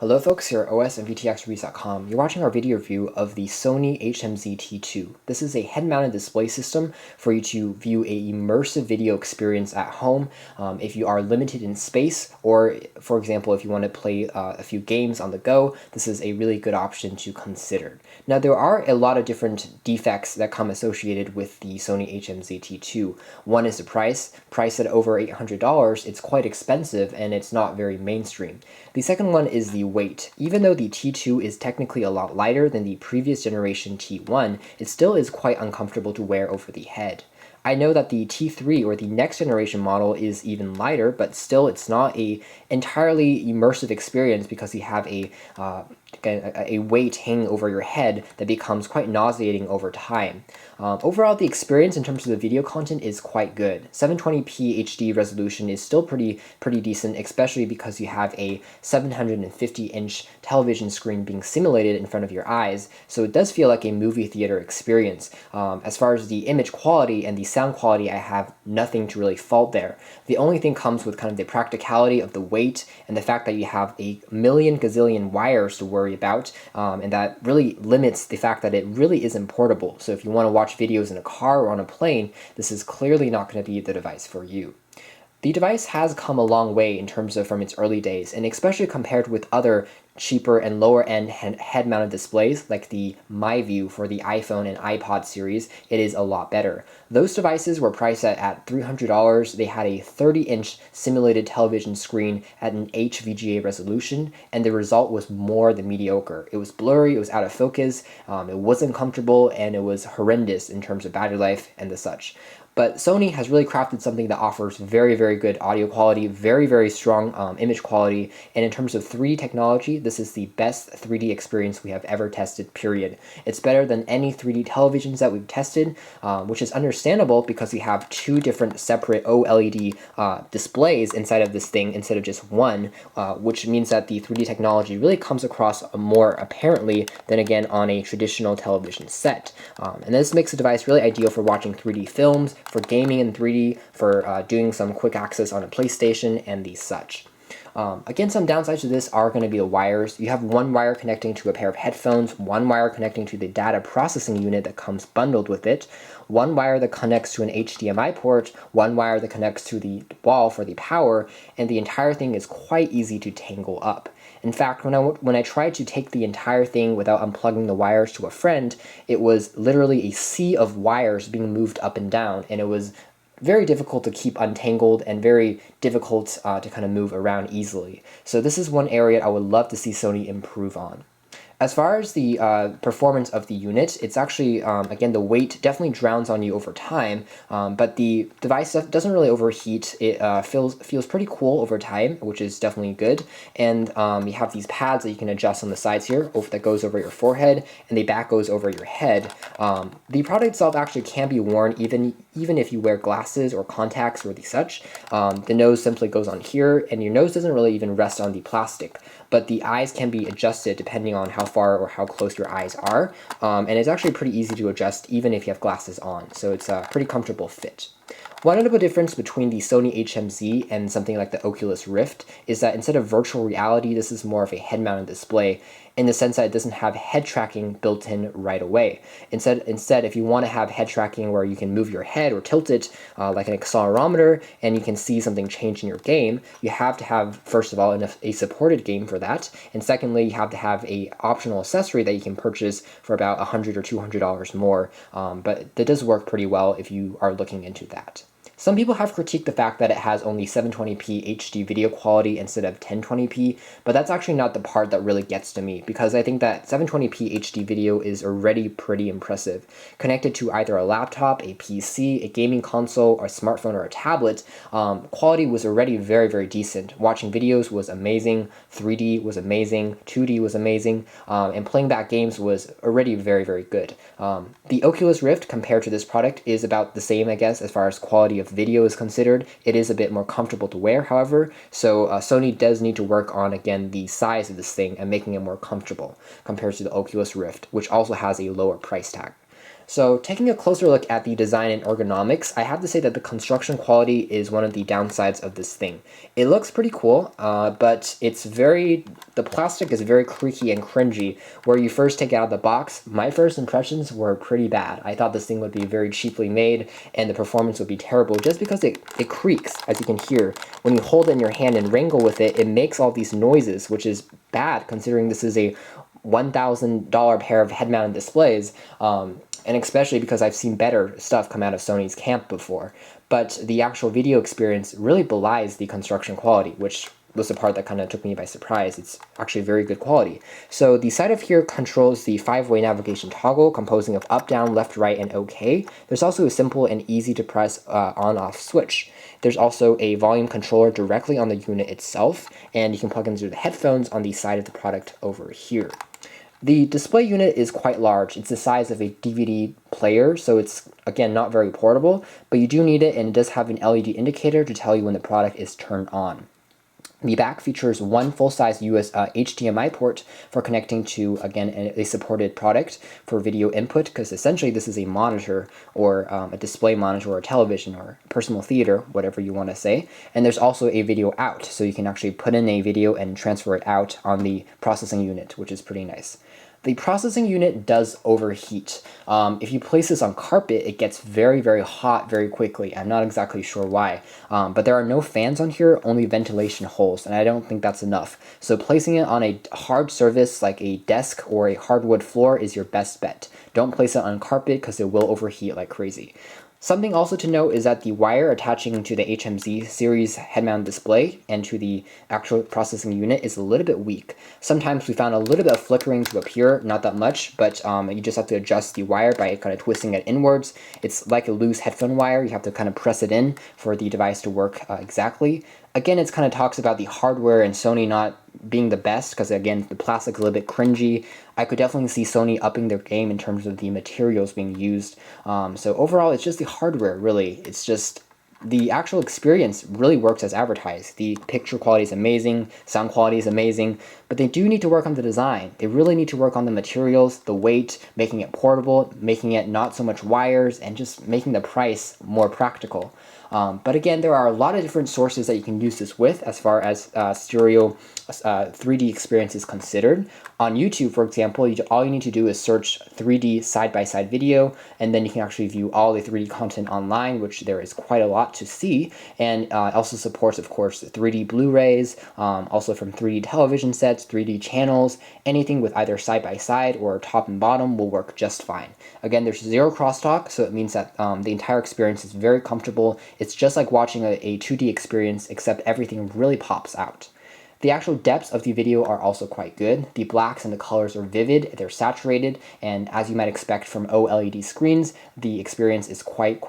Hello folks, here at OS and VTXReviews.com. You're watching our video review of the Sony HMZ-T2. This is a head-mounted display system for you to view a immersive video experience at home if you are limited in space, or for example, if you want to play a few games on the go. This is a really good option to consider. Now, there are a lot of different defects that come associated with the Sony HMZ-T2. One is the price. Priced at over $800, it's quite expensive and it's not very mainstream. The second one is the weight. Even though the T2 is technically a lot lighter than the previous generation T1, it still is quite uncomfortable to wear over the head. I know that the T3 or the next generation model is even lighter, but still it's not a entirely immersive experience because you have a weight hanging over your head that becomes quite nauseating over time. Overall, the experience in terms of the video content is quite good. 720p HD resolution is still pretty decent, especially because you have a 750-inch television screen being simulated in front of your eyes, so it does feel like a movie theater experience. As far as the image quality and the sound quality, I have nothing to really fault there. The only thing comes with kind of the practicality of the weight and the fact that you have a million gazillion wires to worry about, and that really limits the fact that it really isn't portable. So if you want to watch videos in a car or on a plane, this is clearly not going to be the device for you. The device has come a long way in terms of from its early days, and especially compared with other cheaper and lower end head-mounted displays like the MyView for the iPhone and iPod series, it is a lot better. Those devices were priced at $300. They had a 30-inch simulated television screen at an HVGA resolution, and the result was more than mediocre. It was blurry, it was out of focus, it wasn't comfortable, and it was horrendous in terms of battery life and the such. But Sony has really crafted something that offers very good audio quality, very strong image quality, and in terms of 3D technology, this is the best 3D experience we have ever tested, period. It's better than any 3D televisions that we've tested, which is understandable because we have two different separate OLED displays inside of this thing instead of just one, which means that the 3D technology really comes across more apparently than again on a traditional television set. And this makes the device really ideal for watching 3D films, for gaming in 3D, for doing some quick access on a PlayStation, and the such. Again, some downsides to this are going to be the wires. You have one wire connecting to a pair of headphones, one wire connecting to the data processing unit that comes bundled with it, one wire that connects to an HDMI port, one wire that connects to the wall for the power, and the entire thing is quite easy to tangle up. In fact, when I tried to take the entire thing without unplugging the wires to a friend, it was literally a sea of wires being moved up and down, and it was very difficult to keep untangled and very difficult to kind of move around easily. So this is one area I would love to see Sony improve on. As far as the performance of the unit, it's actually, again, the weight definitely drowns on you over time, but the device doesn't really overheat. It feels pretty cool over time, which is definitely good. And you have these pads that you can adjust on the sides here, that goes over your forehead, and the back goes over your head. The product itself actually can be worn even if you wear glasses or contacts or the such. The nose simply goes on here, and your nose doesn't really even rest on the plastic, but the eyes can be adjusted depending on how far or how close your eyes are, and it's actually pretty easy to adjust even if you have glasses on, so it's a pretty comfortable fit. One notable difference between the Sony HMZ and something like the Oculus Rift is that instead of virtual reality, this is more of a head-mounted display in the sense that it doesn't have head tracking built in right away. Instead, if you want to have head tracking where you can move your head or tilt it like an accelerometer and you can see something change in your game, you have to have, first of all, a supported game for that, and secondly, you have to have a optional accessory that you can purchase for about $100 or $200 more, but that does work pretty well if you are looking into that. Some people have critiqued the fact that it has only 720p HD video quality instead of 1020p, but that's actually not the part that really gets to me, because I think that 720p HD video is already pretty impressive. Connected to either a laptop, a PC, a gaming console, or a smartphone, or a tablet, quality was already very decent. Watching videos was amazing, 3D was amazing, 2D was amazing, and playing back games was already very good. The Oculus Rift compared to this product is about the same, I guess, as far as quality of video is considered. It is a bit more comfortable to wear, however, so Sony does need to work on, again, the size of this thing and making it more comfortable compared to the Oculus Rift, which also has a lower price tag. So taking a closer look at the design and ergonomics, I have to say that the construction quality is one of the downsides of this thing. It looks pretty cool, but the plastic is very creaky and cringy. Where you first take it out of the box, my first impressions were pretty bad. I thought this thing would be very cheaply made and the performance would be terrible just because it creaks, as you can hear. When you hold it in your hand and wrangle with it, it makes all these noises, which is bad considering this is a $1,000 pair of head-mounted displays. And especially because I've seen better stuff come out of Sony's camp before. But the actual video experience really belies the construction quality, which was the part that kind of took me by surprise. It's actually very good quality. So the side of here controls the 5-way navigation toggle composing of up, down, left, right, and OK. There's also a simple and easy to press on-off switch. There's also a volume controller directly on the unit itself, and you can plug in through the headphones on the side of the product over here. The display unit is quite large. It's the size of a DVD player, so it's, again, not very portable, but you do need it, and it does have an LED indicator to tell you when the product is turned on. The back features one full-size HDMI port for connecting to, again, a supported product for video input, because essentially this is a monitor or a display monitor or a television or personal theater, whatever you want to say. And there's also a video out, so you can actually put in a video and transfer it out on the processing unit, which is pretty nice. The processing unit does overheat. If you place this on carpet, it gets very, very hot very quickly. I'm not exactly sure why, but there are no fans on here, only ventilation holes, and I don't think that's enough. So placing it on a hard surface like a desk or a hardwood floor is your best bet. Don't place it on carpet because it will overheat like crazy. Something also to note is that the wire attaching to the HMZ series head-mounted display and to the actual processing unit is a little bit weak. Sometimes we found a little bit of flickering to appear, not that much, but you just have to adjust the wire by kind of twisting it inwards. It's like a loose headphone wire. You have to kind of press it in for the device to work exactly. Again, it kind of talks about the hardware and Sony not being the best because, again, the plastic's a little bit cringy. I could definitely see Sony upping their game in terms of the materials being used. So overall, it's just the hardware, really. It's just the actual experience really works as advertised. The picture quality is amazing, sound quality is amazing, but they do need to work on the design. They really need to work on the materials, the weight, making it portable, making it not so much wires, and just making the price more practical. But again, there are a lot of different sources that you can use this with as far as stereo 3D experience is considered. On YouTube, for example, all you need to do is search 3D side-by-side video, and then you can actually view all the 3D content online, which there is quite a lot to see. And it also supports, of course, 3D Blu-rays, also from 3D television sets, 3D channels. Anything with either side-by-side or top and bottom will work just fine. Again, there's zero crosstalk, so it means that the entire experience is very comfortable. It's just like watching a 2D experience, except everything really pops out. The actual depths of the video are also quite good. The blacks and the colors are vivid, they're saturated, and as you might expect from OLED screens, the experience is quite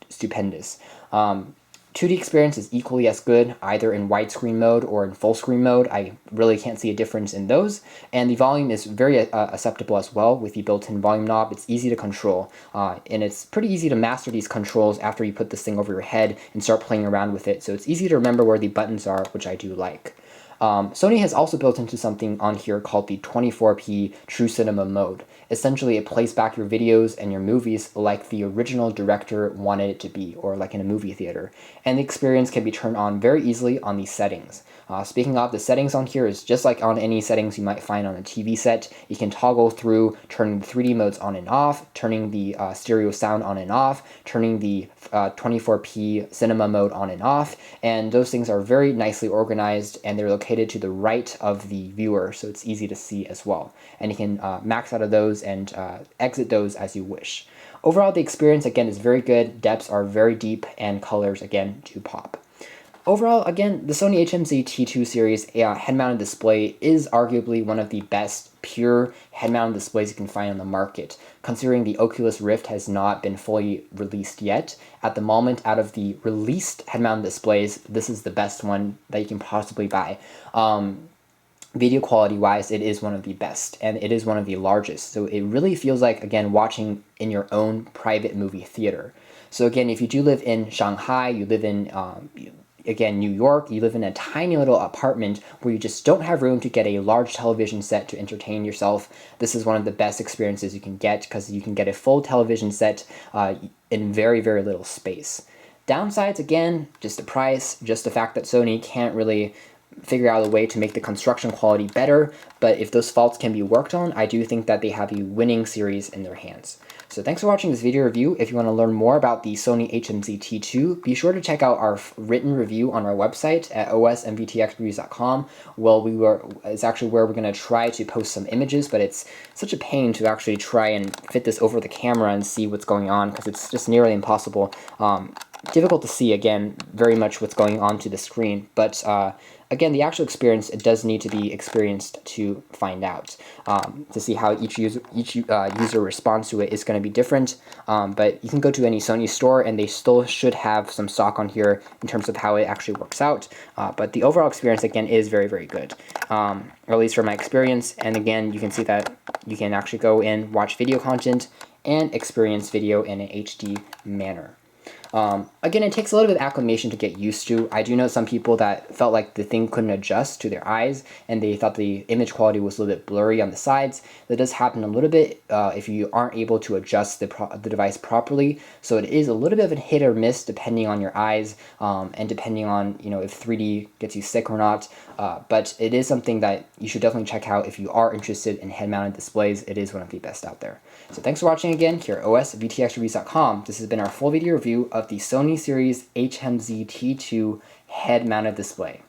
stupendous. 2D experience is equally as good, either in widescreen mode or in full screen mode. I really can't see a difference in those. And the volume is very acceptable as well with the built-in volume knob. It's easy to control. And it's pretty easy to master these controls after you put this thing over your head and start playing around with it. So it's easy to remember where the buttons are, which I do like. Sony has also built into something on here called the 24p True Cinema mode. Essentially, it plays back your videos and your movies like the original director wanted it to be, or like in a movie theater. And the experience can be turned on very easily on these settings. Speaking of, the settings on here is just like on any settings you might find on a TV set. You can toggle through turning the 3D modes on and off, turning the stereo sound on and off, turning the 24p cinema mode on and off, and those things are very nicely organized, and they're located to the right of the viewer, so it's easy to see as well. And you can max out of those and exit those as you wish. Overall, the experience, again, is very good. Depths are very deep, and colors, again, do pop. Overall, again, the Sony HMZ-T2 series head-mounted display is arguably one of the best pure head-mounted displays you can find on the market. Considering the Oculus Rift has not been fully released yet, at the moment, out of the released head-mounted displays, this is the best one that you can possibly buy. Video quality wise, it is one of the best, and it is one of the largest. So it really feels like, again, watching in your own private movie theater. So again, if you do live in Shanghai, you live in again, New York, you live in a tiny little apartment where you just don't have room to get a large television set to entertain yourself, this is one of the best experiences you can get because you can get a full television set in very, very little space. Downsides, again, just the price, just the fact that Sony can't really figure out a way to make the construction quality better, but if those faults can be worked on, I do think that they have a winning series in their hands. So thanks for watching this video review. If you want to learn more about the Sony HMZ-T2, be sure to check out our written review on our website at osmvtxreviews.com. It's actually where we're going to try to post some images, but it's such a pain to actually try and fit this over the camera and see what's going on because it's just nearly impossible. Difficult to see, again, very much what's going on to the screen, but again, the actual experience, it does need to be experienced to find out. To see how each user responds to it is going to be different, but you can go to any Sony store and they still should have some stock on here in terms of how it actually works out, but the overall experience, again, is very, very good, or at least from my experience. And again, you can see that you can actually go in, watch video content, and experience video in an HD manner. Again, it takes a little bit of acclimation to get used to. I do know some people that felt like the thing couldn't adjust to their eyes and they thought the image quality was a little bit blurry on the sides. That does happen a little bit if you aren't able to adjust the device properly. So it is a little bit of a hit or miss depending on your eyes and depending on, you know, if 3D gets you sick or not. But it is something that you should definitely check out if you are interested in head-mounted displays. It is one of the best out there. So thanks for watching again here at osvtxreviews.com. This has been our full video review of the Sony series HMZ-T2 head-mounted display.